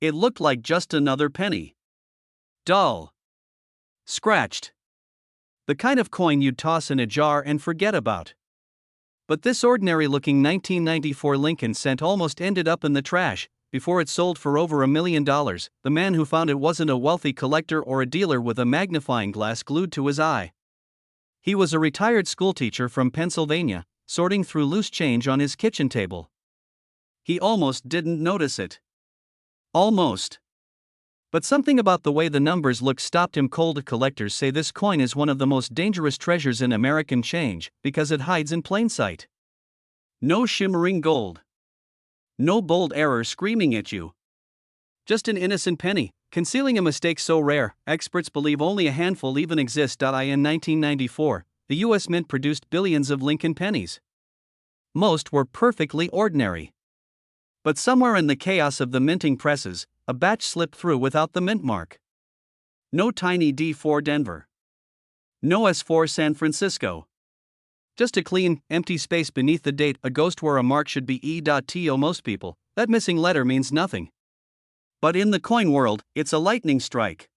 It looked like just another penny. Dull. Scratched. The kind of coin you'd toss in a jar and forget about. But this ordinary-looking 1994 Lincoln cent almost ended up in the trash before it sold for over $1 million. The man who found it wasn't a wealthy collector or a dealer with a magnifying glass glued to his eye. He was a retired schoolteacher from Pennsylvania, sorting through loose change on his kitchen table. He almost didn't notice it. Almost. But something about the way the numbers looked stopped him cold. Collectors say this coin is one of the most dangerous treasures in American change because it hides in plain sight. No shimmering gold. No bold error screaming at you. Just an innocent penny, concealing a mistake so rare, experts believe only a handful even exist. In 1994, the U.S. Mint produced billions of Lincoln pennies. Most were perfectly ordinary. But somewhere in the chaos of the minting presses, a batch slipped through without the mint mark. No tiny D for Denver. No S for San Francisco. Just a clean, empty space beneath the date, a ghost where a mark should be E.to. Most people, that missing letter means nothing. But in the coin world, it's a lightning strike.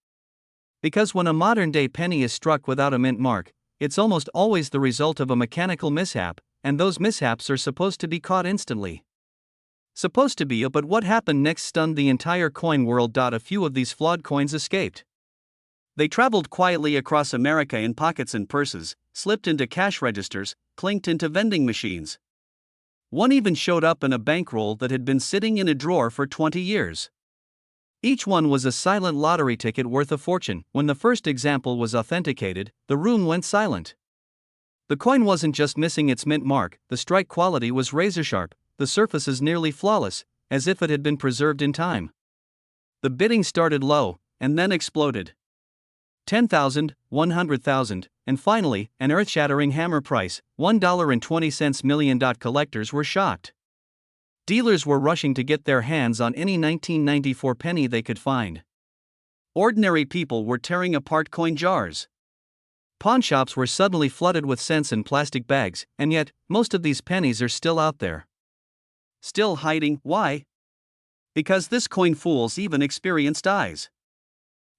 Because when a modern-day penny is struck without a mint mark, it's almost always the result of a mechanical mishap, and those mishaps are supposed to be caught instantly. Supposed to be, but what happened next stunned the entire coin world. A few of these flawed coins escaped. They traveled quietly across America in pockets and purses, slipped into cash registers, clinked into vending machines. One even showed up in a bankroll that had been sitting in a drawer for 20 years. Each one was a silent lottery ticket worth a fortune. When the first example was authenticated, the room went silent. The coin wasn't just missing its mint mark, the strike quality was razor-sharp, the surfaces nearly flawless, as if it had been preserved in time. The bidding started low, and then exploded. 10,000, 100,000, and finally, an earth-shattering hammer price, $1.20 million. Collectors were shocked. Dealers were rushing to get their hands on any 1994 penny they could find. Ordinary people were tearing apart coin jars. Pawnshops were suddenly flooded with cents in plastic bags, and yet, most of these pennies are still out there. Still hiding. Why? Because this coin fools even experienced eyes.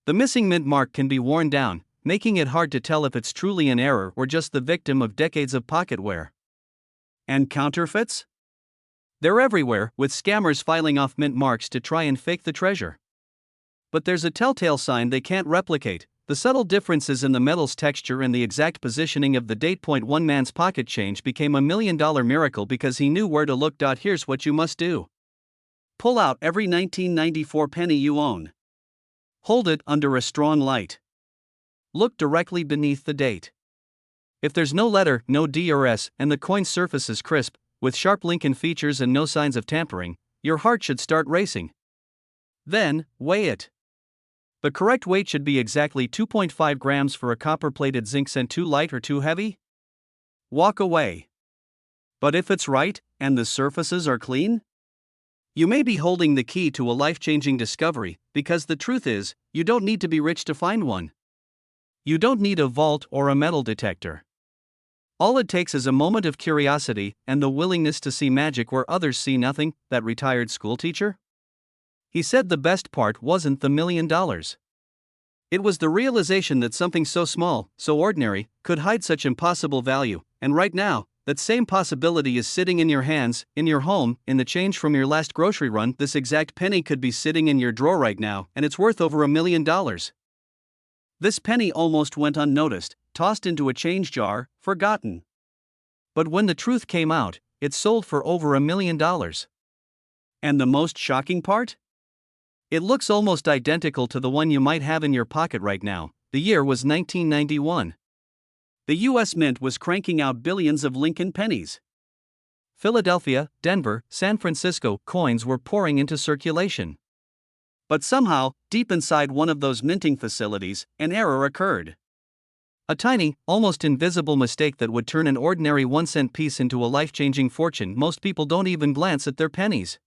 The missing mint mark can be worn down, making it hard to tell if it's truly an error or just the victim of decades of pocket wear. And counterfeits? They're everywhere, with scammers filing off mint marks to try and fake the treasure. But there's a telltale sign they can't replicate: the subtle differences in the metal's texture and the exact positioning of the date. One man's pocket change became $1 million miracle because he knew where to look. Here's what you must do. Pull out every 1994 penny you own. Hold it under a strong light. Look directly beneath the date. If there's no letter, no D or S, and the coin's surface is crisp, with sharp Lincoln features and no signs of tampering, your heart should start racing. Then, weigh it. The correct weight should be exactly 2.5 grams for a copper-plated zinc cent. Too light or too heavy? Walk away. But if it's right, and the surfaces are clean? You may be holding the key to a life-changing discovery, because the truth is, you don't need to be rich to find one. You don't need a vault or a metal detector. All it takes is a moment of curiosity and the willingness to see magic where others see nothing. That retired schoolteacher? He said the best part wasn't the $1 million. It was the realization that something so small, so ordinary, could hide such impossible value, and right now, that same possibility is sitting in your hands, in your home, in the change from your last grocery run. This exact penny could be sitting in your drawer right now, and it's worth over $1 million. This penny almost went unnoticed, tossed into a change jar, forgotten. But when the truth came out, it sold for over $1 million. And the most shocking part? It looks almost identical to the one you might have in your pocket right now. The year was 1991. The U.S. Mint was cranking out billions of Lincoln pennies. Philadelphia, Denver, San Francisco coins were pouring into circulation. But somehow, deep inside one of those minting facilities, an error occurred. A tiny, almost invisible mistake that would turn an ordinary 1-cent piece into a life-changing fortune. Most people don't even glance at their pennies.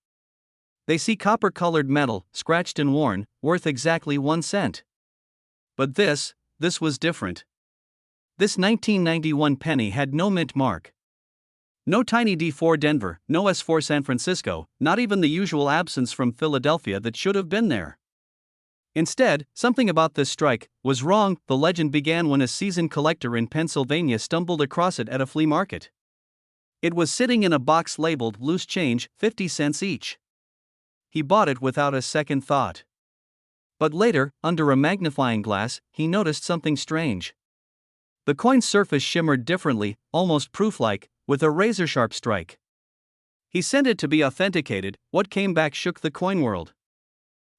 They see copper-colored metal, scratched and worn, worth exactly 1 cent. But this was different. This 1991 penny had no mint mark. No tiny D4 Denver, no S4 San Francisco, not even the usual absence from Philadelphia that should have been there. Instead, something about this strike was wrong. The legend began when a seasoned collector in Pennsylvania stumbled across it at a flea market. It was sitting in a box labeled loose change, 50 cents each. He bought it without a second thought. But later, under a magnifying glass, he noticed something strange. The coin's surface shimmered differently, almost proof-like, with a razor-sharp strike. He sent it to be authenticated. What came back shook the coin world.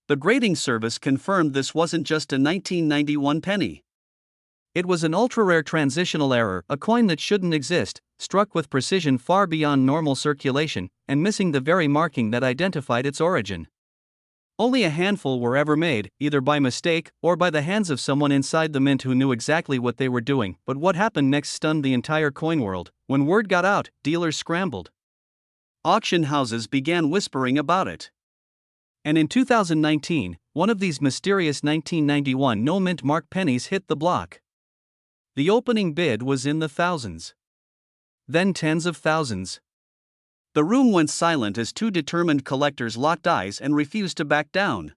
The grading service confirmed this wasn't just a 1991 penny. It was an ultra-rare transitional error, a coin that shouldn't exist, struck with precision far beyond normal circulation, and missing the very marking that identified its origin. Only a handful were ever made, either by mistake or by the hands of someone inside the mint who knew exactly what they were doing. But what happened next stunned the entire coin world. When word got out, dealers scrambled. Auction houses began whispering about it. And in 2019, one of these mysterious 1991 no-mint mark pennies hit the block. The opening bid was in the thousands. Then tens of thousands. The room went silent as two determined collectors locked eyes and refused to back down.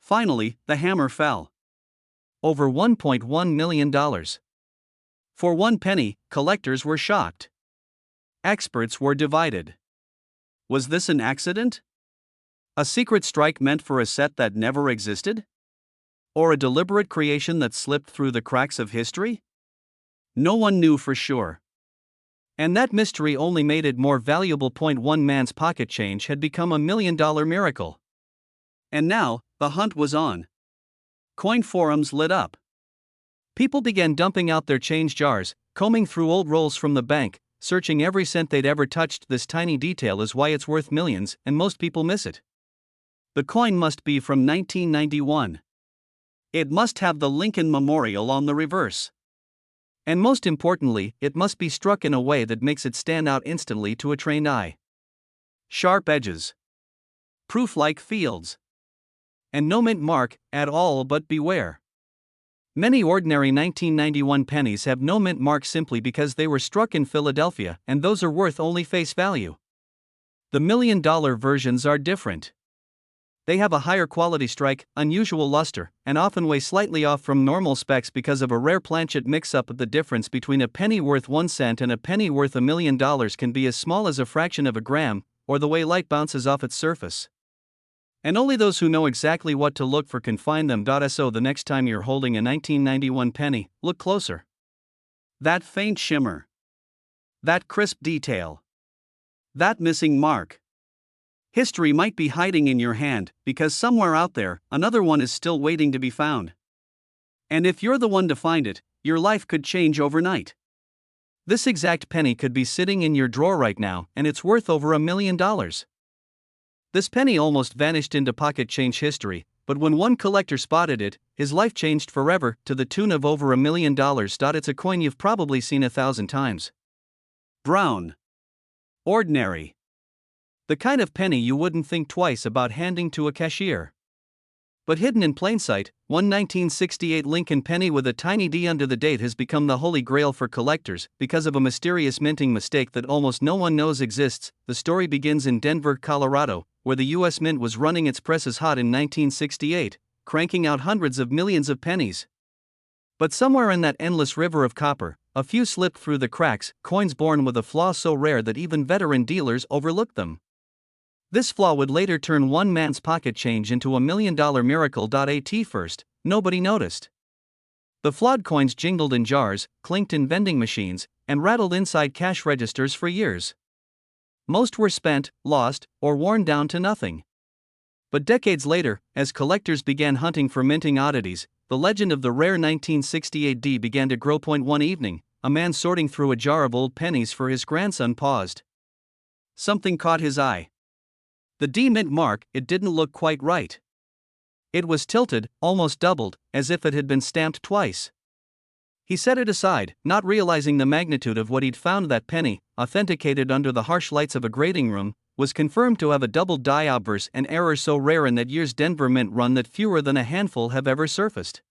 Finally, the hammer fell. Over $1.1 million. For one penny, collectors were shocked. Experts were divided. Was this an accident? A secret strike meant for a set that never existed? Or a deliberate creation that slipped through the cracks of history? No one knew for sure. And that mystery only made it more valuable. One man's pocket change had become a $1 million miracle. And now, the hunt was on. Coin forums lit up. People began dumping out their change jars, combing through old rolls from the bank, searching every cent they'd ever touched. This tiny detail is why it's worth millions, and most people miss it. The coin must be from 1991. It must have the Lincoln Memorial on the reverse. And most importantly, it must be struck in a way that makes it stand out instantly to a trained eye. Sharp edges. Proof-like fields. And no mint mark at all. But beware. Many ordinary 1991 pennies have no mint mark simply because they were struck in Philadelphia, and those are worth only face value. The $1 million versions are different. They have a higher quality strike, unusual luster, and often weigh slightly off from normal specs because of a rare planchet mix-up. The difference between a penny worth 1 cent and a penny worth $1 million can be as small as a fraction of a gram, or the way light bounces off its surface. And only those who know exactly what to look for can find them. So the next time you're holding a 1991 penny, look closer. That faint shimmer. That crisp detail. That missing mark. History might be hiding in your hand, because somewhere out there, another one is still waiting to be found. And if you're the one to find it, your life could change overnight. This exact penny could be sitting in your drawer right now, and it's worth over $1 million. This penny almost vanished into pocket change history, but when one collector spotted it, his life changed forever, to the tune of over $1 million. It's a coin you've probably seen 1,000 times. Brown. Ordinary. The kind of penny you wouldn't think twice about handing to a cashier. But hidden in plain sight, one 1968 Lincoln penny with a tiny D under the date has become the holy grail for collectors because of a mysterious minting mistake that almost no one knows exists. The story begins in Denver, Colorado, where the U.S. Mint was running its presses hot in 1968, cranking out hundreds of millions of pennies. But somewhere in that endless river of copper, a few slipped through the cracks, coins born with a flaw so rare that even veteran dealers overlooked them. This flaw would later turn one man's pocket change into a $1 million miracle. At first, nobody noticed. The flawed coins jingled in jars, clinked in vending machines, and rattled inside cash registers for years. Most were spent, lost, or worn down to nothing. But decades later, as collectors began hunting for minting oddities, the legend of the rare 1968 D began to grow. One evening, a man sorting through a jar of old pennies for his grandson paused. Something caught his eye. The D mint mark, it didn't look quite right. It was tilted, almost doubled, as if it had been stamped twice. He set it aside, not realizing the magnitude of what he'd found. That penny, authenticated under the harsh lights of a grading room, was confirmed to have a double die obverse, an error so rare in that year's Denver mint run that fewer than a handful have ever surfaced.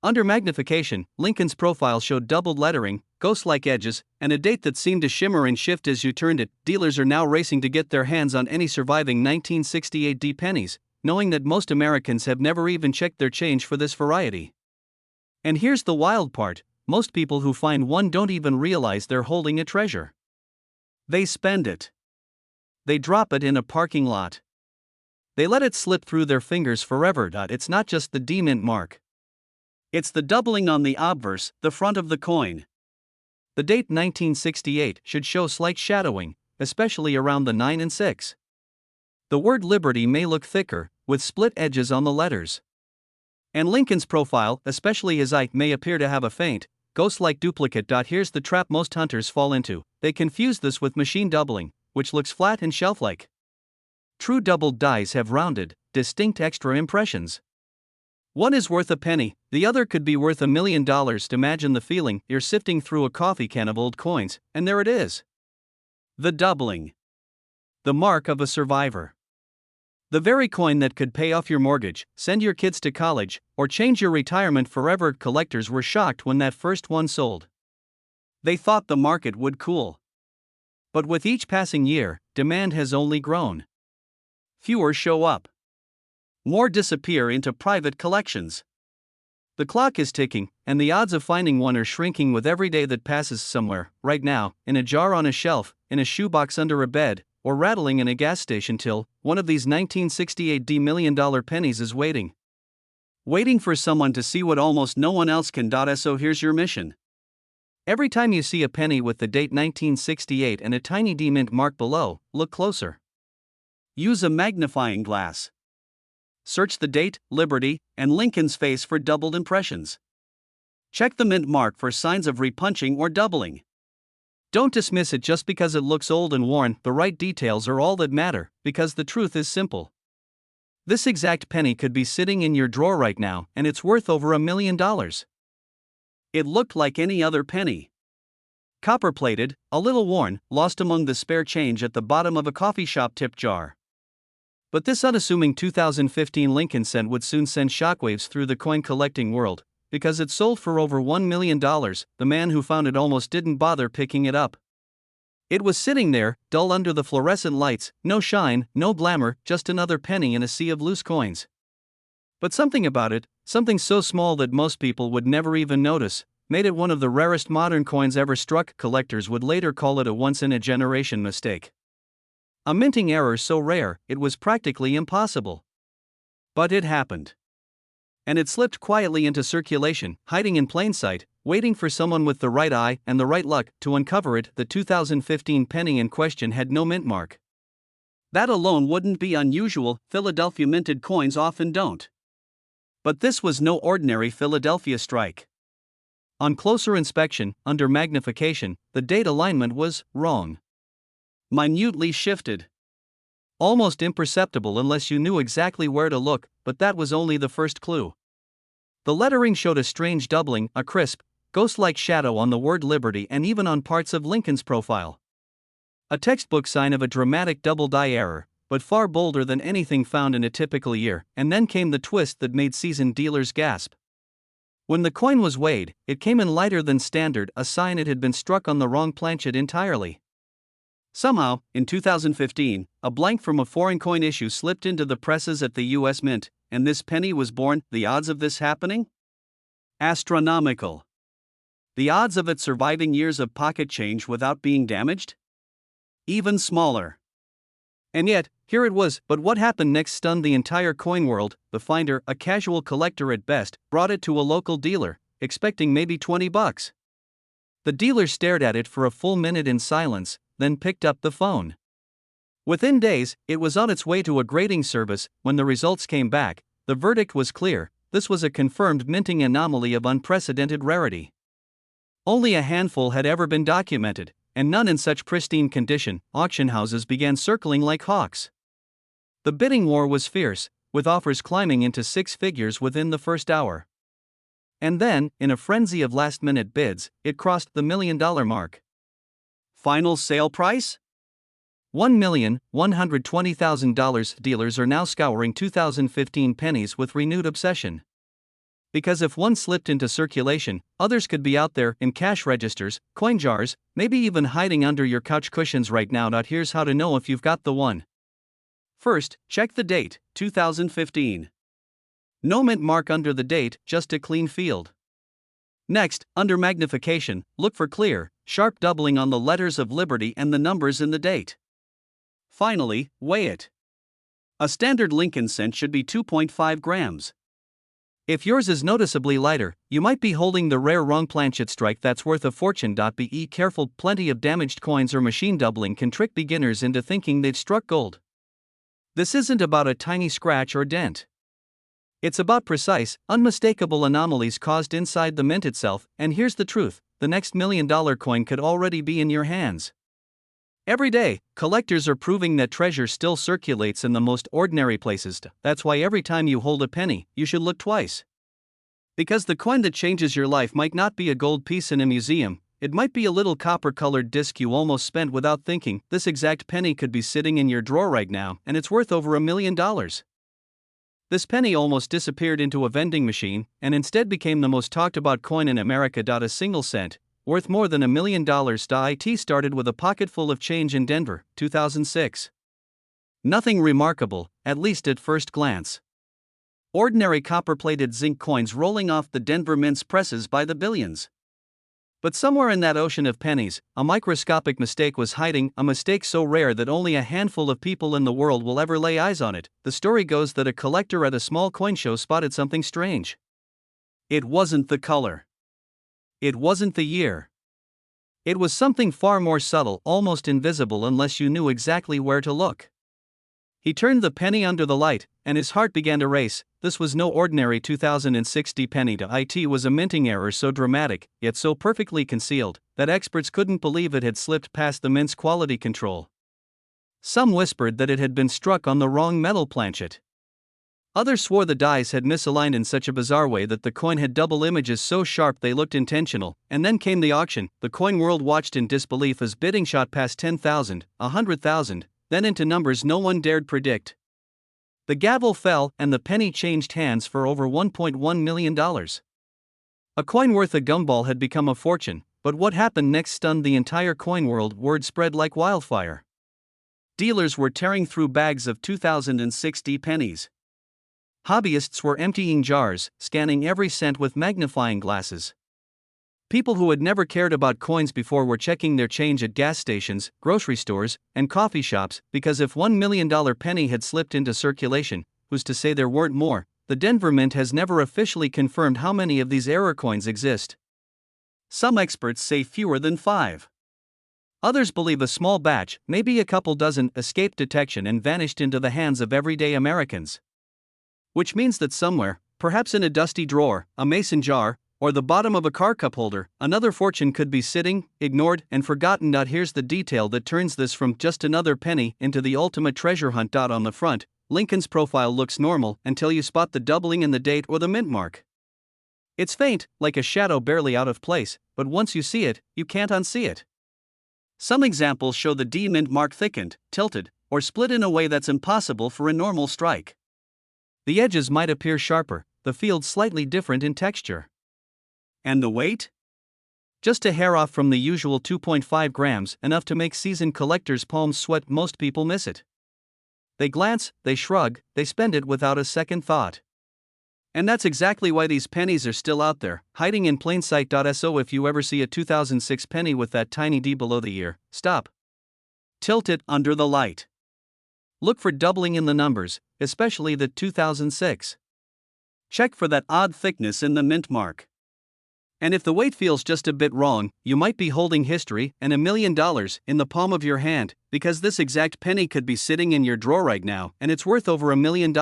Under magnification, Lincoln's profile showed doubled lettering, ghost-like edges, and a date that seemed to shimmer and shift as you turned it. Dealers are now racing to get their hands on any surviving 1968 D pennies, knowing that most Americans have never even checked their change for this variety. And here's the wild part: most people who find one don't even realize they're holding a treasure. They spend it. They drop it in a parking lot. They let it slip through their fingers forever. It's not just the D mint mark. It's the doubling on the obverse, the front of the coin. The date 1968 should show slight shadowing, especially around the 9 and 6. The word Liberty may look thicker, with split edges on the letters. And Lincoln's profile, especially his eye, may appear to have a faint, ghost-like duplicate. Here's the trap most hunters fall into: they confuse this with machine doubling, which looks flat and shelf-like. True doubled dies have rounded, distinct extra impressions. One is worth a penny, the other could be worth $1 million. Imagine the feeling: you're sifting through a coffee can of old coins, and there it is. The doubling. The mark of a survivor. The very coin that could pay off your mortgage, send your kids to college, or change your retirement forever. Collectors were shocked when that first one sold. They thought the market would cool. But with each passing year, demand has only grown. Fewer show up. More disappear into private collections. The clock is ticking, and the odds of finding one are shrinking with every day that passes. Somewhere, right now, in a jar on a shelf, in a shoebox under a bed, or rattling in a gas station till, one of these 1968 D $1 million pennies is waiting. Waiting for someone to see what almost no one else can. So here's your mission. Every time you see a penny with the date 1968 and a tiny D mint mark below, look closer. Use a magnifying glass. Search the date, Liberty, and Lincoln's face for doubled impressions. Check the mint mark for signs of repunching or doubling. Don't dismiss it just because it looks old and worn. The right details are all that matter, because the truth is simple. This exact penny could be sitting in your drawer right now, and it's worth over $1 million. It looked like any other penny. Copper-plated, a little worn, lost among the spare change at the bottom of a coffee shop tip jar. But this unassuming 2015 Lincoln cent would soon send shockwaves through the coin collecting world, because it sold for over $1 million. The man who found it almost didn't bother picking it up. It was sitting there, dull under the fluorescent lights, no shine, no glamour, just another penny in a sea of loose coins. But something about it, something so small that most people would never even notice, made it one of the rarest modern coins ever struck. Collectors would later call it a once-in-a-generation mistake. A minting error so rare, it was practically impossible. But it happened. And it slipped quietly into circulation, hiding in plain sight, waiting for someone with the right eye and the right luck to uncover it. The 2015 penny in question had no mint mark. That alone wouldn't be unusual, Philadelphia minted coins often don't. But this was no ordinary Philadelphia strike. On closer inspection, under magnification, the date alignment was wrong. Minutely shifted. Almost imperceptible unless you knew exactly where to look, but that was only the first clue. The lettering showed a strange doubling, a crisp, ghost-like shadow on the word Liberty and even on parts of Lincoln's profile. A textbook sign of a dramatic double die error, but far bolder than anything found in a typical year. And then came the twist that made seasoned dealers gasp. When the coin was weighed, it came in lighter than standard, a sign it had been struck on the wrong planchet entirely. Somehow, in 2015, a blank from a foreign coin issue slipped into the presses at the U.S. Mint, and this penny was born. The odds of this happening? Astronomical. The odds of it surviving years of pocket change without being damaged? Even smaller. And yet, here it was. But what happened next stunned the entire coin world. The finder, a casual collector at best, brought it to a local dealer, expecting maybe $20. The dealer stared at it for a full minute in silence, then picked up the phone. Within days, it was on its way to a grading service. When the results came back, the verdict was clear: this was a confirmed minting anomaly of unprecedented rarity. Only a handful had ever been documented, and none in such pristine condition. Auction houses began circling like hawks. The bidding war was fierce, with offers climbing into six figures within the first hour. And then, in a frenzy of last-minute bids, it crossed the $1 million mark. Final sale price? $1,120,000. Dealers are now scouring 2015 pennies with renewed obsession. Because if one slipped into circulation, others could be out there in cash registers, coin jars, maybe even hiding under your couch cushions right now. Here's how to know if you've got the one. First, check the date, 2015. No mint mark under the date, just a clean field. Next, under magnification, look for clear, sharp doubling on the letters of Liberty and the numbers in the date. Finally, weigh it. A standard Lincoln cent should be 2.5 grams. If yours is noticeably lighter, you might be holding the rare wrong planchet strike that's worth a fortune. Be careful, plenty of damaged coins or machine doubling can trick beginners into thinking they've struck gold. This isn't about a tiny scratch or dent. It's about precise, unmistakable anomalies caused inside the mint itself, and here's the truth: the next $1 million coin could already be in your hands. Every day, collectors are proving that treasure still circulates in the most ordinary places. That's why every time you hold a penny, you should look twice. Because the coin that changes your life might not be a gold piece in a museum, it might be a little copper-colored disc you almost spent without thinking. This exact penny could be sitting in your drawer right now, and it's worth over $1 million. This penny almost disappeared into a vending machine, and instead became the most talked about coin in America. A single cent, worth more than $1 million. It started with a pocket full of change in Denver, 2006. Nothing remarkable, at least at first glance. Ordinary copper-plated zinc coins rolling off the Denver Mint's presses by the billions. But somewhere in that ocean of pennies, a microscopic mistake was hiding, a mistake so rare that only a handful of people in the world will ever lay eyes on it. The story goes that a collector at a small coin show spotted something strange. It wasn't the color. It wasn't the year. It was something far more subtle, almost invisible unless you knew exactly where to look. He turned the penny under the light, and his heart began to race. This was no ordinary 2060 penny. It was a minting error so dramatic, yet so perfectly concealed, that experts couldn't believe it had slipped past the mint's quality control. Some whispered that it had been struck on the wrong metal planchet. Others swore the dies had misaligned in such a bizarre way that the coin had double images so sharp they looked intentional. And then came the auction. The coin world watched in disbelief as bidding shot past 10,000, 100,000, then into numbers no one dared predict. The gavel fell, and the penny changed hands for over $1.1 million. A coin worth a gumball had become a fortune, but what happened next stunned the entire coin world. Word spread like wildfire. Dealers were tearing through bags of 2060 pennies. Hobbyists were emptying jars, scanning every cent with magnifying glasses. People who had never cared about coins before were checking their change at gas stations, grocery stores, and coffee shops, because if $1 million penny had slipped into circulation, who's to say there weren't more? The Denver Mint has never officially confirmed how many of these error coins exist. Some experts say fewer than 5. Others believe a small batch, maybe a couple dozen, escaped detection and vanished into the hands of everyday Americans. Which means that somewhere, perhaps in a dusty drawer, a mason jar, or the bottom of a car cup holder, another fortune could be sitting, ignored, and forgotten. Here's the detail that turns this from just another penny into the ultimate treasure hunt. On the front, Lincoln's profile looks normal until you spot the doubling in the date or the mint mark. It's faint, like a shadow barely out of place, but once you see it, you can't unsee it. Some examples show the D mint mark thickened, tilted, or split in a way that's impossible for a normal strike. The edges might appear sharper, the field slightly different in texture. And the weight? Just a hair off from the usual 2.5 grams, enough to make seasoned collectors' palms sweat. Most people miss it. They glance, they shrug, they spend it without a second thought. And that's exactly why these pennies are still out there, hiding in plain sight. So if you ever see a 2006 penny with that tiny D below the ear, stop. Tilt it under the light. Look for doubling in the numbers, especially the 2006. Check for that odd thickness in the mint mark. And if the weight feels just a bit wrong, you might be holding history and $1 million in the palm of your hand, because this exact penny could be sitting in your drawer right now, and it's worth over $1 million.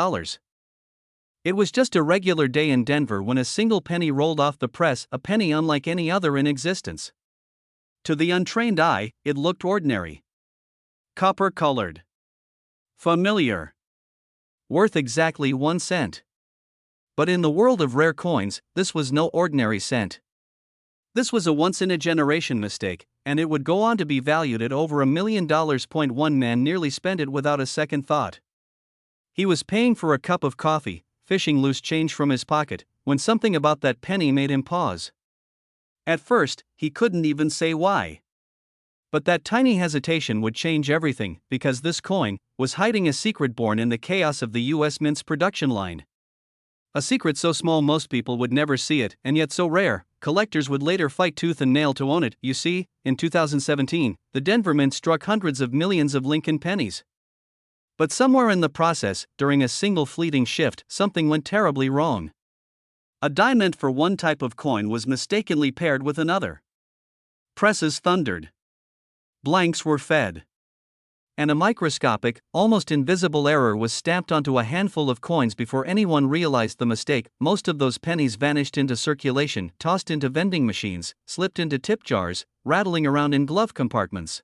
It was just a regular day in Denver when a single penny rolled off the press, a penny unlike any other in existence. To the untrained eye, it looked ordinary. Copper-colored. Familiar. Worth exactly 1 cent. But in the world of rare coins, this was no ordinary cent. This was a once-in-a-generation mistake, and it would go on to be valued at over $1 million. One man nearly spent it without a second thought. He was paying for a cup of coffee, fishing loose change from his pocket, when something about that penny made him pause. At first, he couldn't even say why. But that tiny hesitation would change everything, because this coin was hiding a secret born in the chaos of the US Mint's production line. A secret so small most people would never see it, and yet so rare, collectors would later fight tooth and nail to own it. You see, in 2017, the Denver Mint struck hundreds of millions of Lincoln pennies. But somewhere in the process, during a single fleeting shift, something went terribly wrong. A die meant for one type of coin was mistakenly paired with another. Presses thundered. Blanks were fed. And a microscopic, almost invisible error was stamped onto a handful of coins before anyone realized the mistake. Most of those pennies vanished into circulation, tossed into vending machines, slipped into tip jars, rattling around in glove compartments.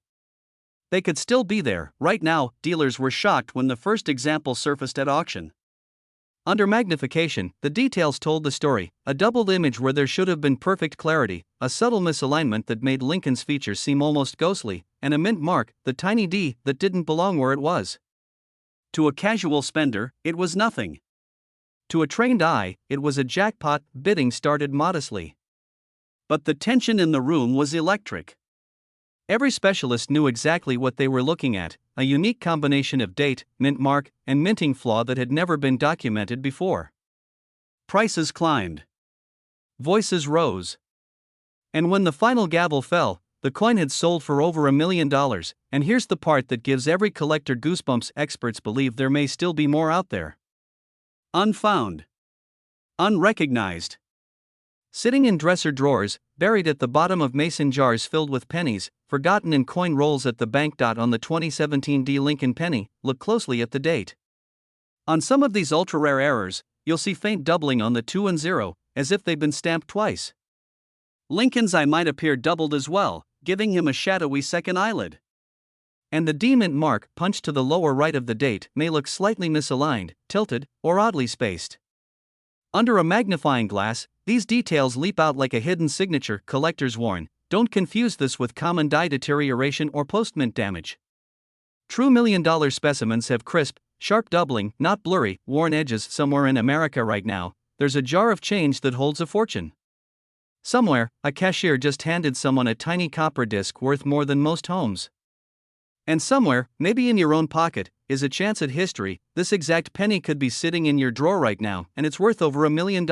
They could still be there. Right now, dealers were shocked when the first example surfaced at auction. Under magnification, the details told the story: a doubled image where there should have been perfect clarity, a subtle misalignment that made Lincoln's features seem almost ghostly, and a mint mark, the tiny D, that didn't belong where it was. To a casual spender, it was nothing. To a trained eye, it was a jackpot. Bidding started modestly. But the tension in the room was electric. Every specialist knew exactly what they were looking at: a unique combination of date, mint mark, and minting flaw that had never been documented before. Prices climbed. Voices rose. And when the final gavel fell, the coin had sold for over $1 million, and here's the part that gives every collector goosebumps: experts believe there may still be more out there. Unfound. Unrecognized. Sitting in dresser drawers, buried at the bottom of mason jars filled with pennies, forgotten in coin rolls at the bank. On the 2017 D Lincoln penny, look closely at the date. On some of these ultra-rare errors, you'll see faint doubling on the 2 and 0, as if they've been stamped twice. Lincoln's eye might appear doubled as well, giving him a shadowy second eyelid. And the D mint mark, punched to the lower right of the date, may look slightly misaligned, tilted, or oddly spaced. Under a magnifying glass, these details leap out like a hidden signature. Collectors warn: don't confuse this with common die deterioration or post-mint damage. True $1 million specimens have crisp, sharp doubling, not blurry, worn edges. Somewhere in America right now, there's a jar of change that holds a fortune. Somewhere, a cashier just handed someone a tiny copper disc worth more than most homes. And somewhere, maybe in your own pocket, is a chance at history. This exact penny could be sitting in your drawer right now, and it's worth over $1 million.